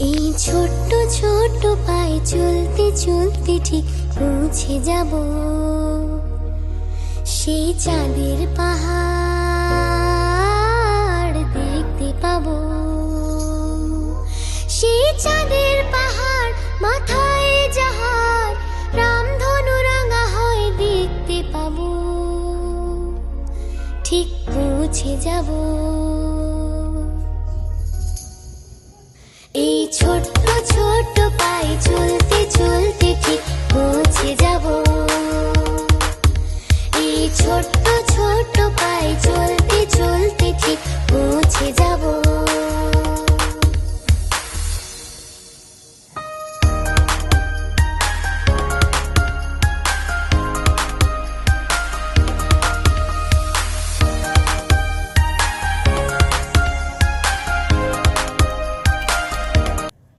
এই ছোট্ট ছোট্ট পায়ে চলতে চলতে ঠিক পৌঁছে যাব সেই চাঁদের পাহাড় দেখতে পাবো। সেই চাঁদের পাহাড় মাথায় যাহার রামধনু রাঙা হয় দেখতে পাবো, ঠিক পৌঁছে যাব। এই ছোট্ট ছোট্ট পায়ে চলতে চলতে ঠিক পৌঁছে যাব। এই ছোট্ট ছোট্ট পায়ে